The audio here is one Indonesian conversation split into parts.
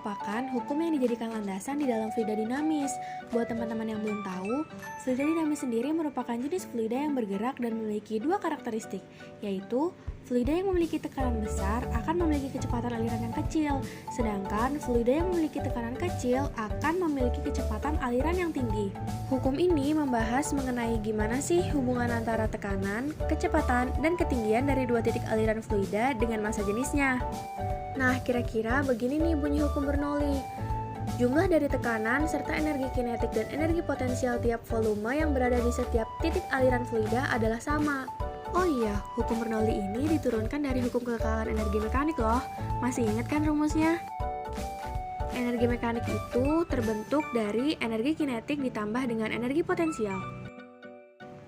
merupakan hukum yang dijadikan landasan di dalam fluida dinamis. Buat teman-teman yang belum tahu, fluida dinamis sendiri merupakan jenis fluida yang bergerak dan memiliki dua karakteristik, yaitu fluida yang memiliki tekanan besar akan memiliki kecepatan aliran yang kecil, sedangkan fluida yang memiliki tekanan kecil akan memiliki kecepatan aliran yang tinggi. Hukum ini membahas mengenai gimana sih hubungan antara tekanan, kecepatan, dan ketinggian dari dua titik aliran fluida dengan massa jenisnya. Nah, kira-kira begini nih bunyi hukum Bernoulli. Jumlah dari tekanan serta energi kinetik dan energi potensial tiap volume yang berada di setiap titik aliran fluida adalah sama. Oh iya, hukum Bernoulli ini diturunkan dari hukum kekekalan energi mekanik loh. Masih ingat kan rumusnya? Energi mekanik itu terbentuk dari energi kinetik ditambah dengan energi potensial.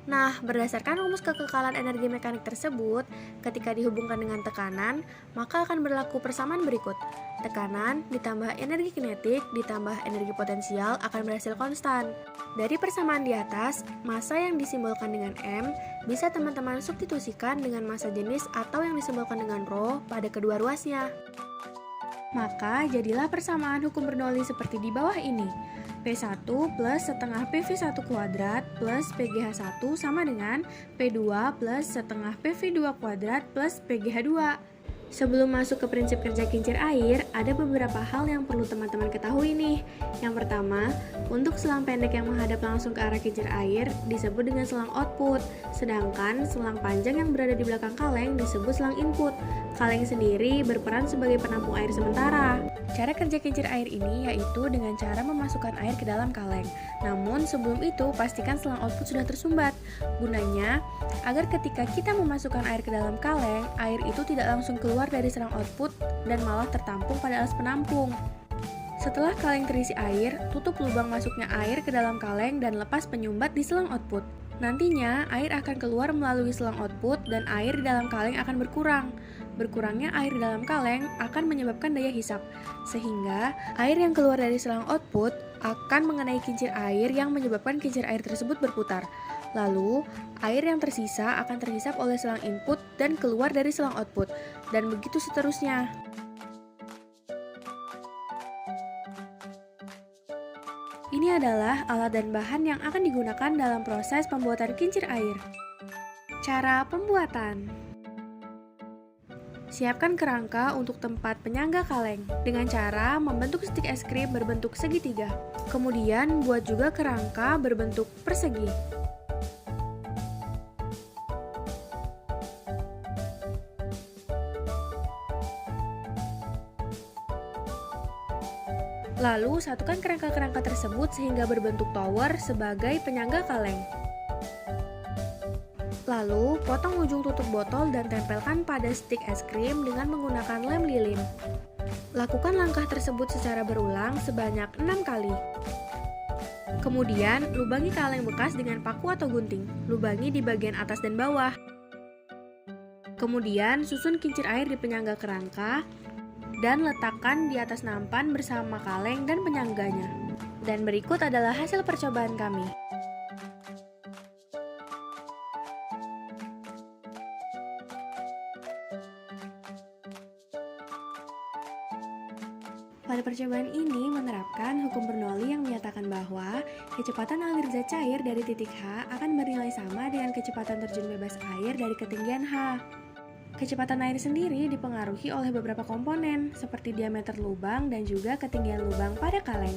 Nah, berdasarkan rumus kekekalan energi mekanik tersebut, ketika dihubungkan dengan tekanan, maka akan berlaku persamaan berikut. Tekanan ditambah energi kinetik ditambah energi potensial akan berhasil konstan. Dari persamaan di atas, massa yang disimbolkan dengan M bisa teman-teman substitusikan dengan massa jenis atau yang disimbolkan dengan ρ pada kedua ruasnya. Maka jadilah persamaan hukum Bernoulli seperti di bawah ini. P1 plus setengah PV1 kuadrat plus PGH1 sama dengan P2 plus setengah PV2 kuadrat plus PGH2. Sebelum masuk ke prinsip kerja kincir air, ada beberapa hal yang perlu teman-teman ketahui nih. Yang pertama, untuk selang pendek yang menghadap langsung ke arah kincir air disebut dengan selang output, sedangkan selang panjang yang berada di belakang kaleng disebut selang input. Kaleng sendiri berperan sebagai penampung air sementara. Cara kerja kincir air ini yaitu dengan cara memasukkan air ke dalam kaleng. Namun sebelum itu pastikan selang output sudah tersumbat. Gunanya agar ketika kita memasukkan air ke dalam kaleng, air itu tidak langsung keluar dari selang output dan malah tertampung pada alas penampung. Setelah kaleng terisi air, tutup lubang masuknya air ke dalam kaleng dan lepas penyumbat di selang output. Nantinya air akan keluar melalui selang output dan air di dalam kaleng akan berkurang. Berkurangnya air di dalam kaleng akan menyebabkan daya hisap, sehingga air yang keluar dari selang output akan mengenai kincir air yang menyebabkan kincir air tersebut berputar. Lalu, air yang tersisa akan terhisap oleh selang input dan keluar dari selang output, dan begitu seterusnya. Ini adalah alat dan bahan yang akan digunakan dalam proses pembuatan kincir air. Cara pembuatan: siapkan kerangka untuk tempat penyangga kaleng dengan cara membentuk stik es krim berbentuk segitiga. Kemudian buat juga kerangka berbentuk persegi. Lalu satukan kerangka-kerangka tersebut sehingga berbentuk tower sebagai penyangga kaleng. Lalu, potong ujung tutup botol dan tempelkan pada stik es krim dengan menggunakan lem lilin. Lakukan langkah tersebut secara berulang sebanyak 6 kali. Kemudian, lubangi kaleng bekas dengan paku atau gunting. Lubangi di bagian atas dan bawah. Kemudian, susun kincir air di penyangga kerangka dan letakkan di atas nampan bersama kaleng dan penyangganya. Dan berikut adalah hasil percobaan kami. Pada percobaan ini menerapkan hukum Bernoulli yang menyatakan bahwa kecepatan alir zat cair dari titik H akan bernilai sama dengan kecepatan terjun bebas air dari ketinggian H. Kecepatan air sendiri dipengaruhi oleh beberapa komponen, seperti diameter lubang dan juga ketinggian lubang pada kaleng.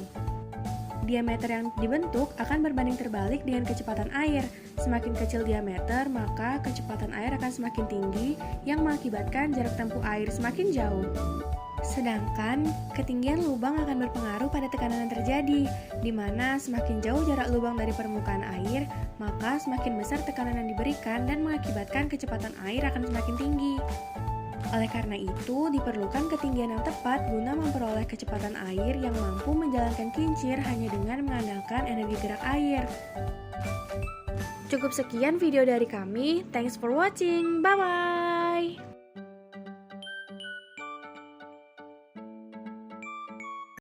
Diameter yang dibentuk akan berbanding terbalik dengan kecepatan air. Semakin kecil diameter, maka kecepatan air akan semakin tinggi, yang mengakibatkan jarak tempuh air semakin jauh. Sedangkan, ketinggian lubang akan berpengaruh pada tekanan yang terjadi, di mana semakin jauh jarak lubang dari permukaan air, maka semakin besar tekanan yang diberikan dan mengakibatkan kecepatan air akan semakin tinggi. Oleh karena itu, diperlukan ketinggian yang tepat guna memperoleh kecepatan air yang mampu menjalankan kincir hanya dengan mengandalkan energi gerak air. Cukup sekian video dari kami, thanks for watching, bye-bye!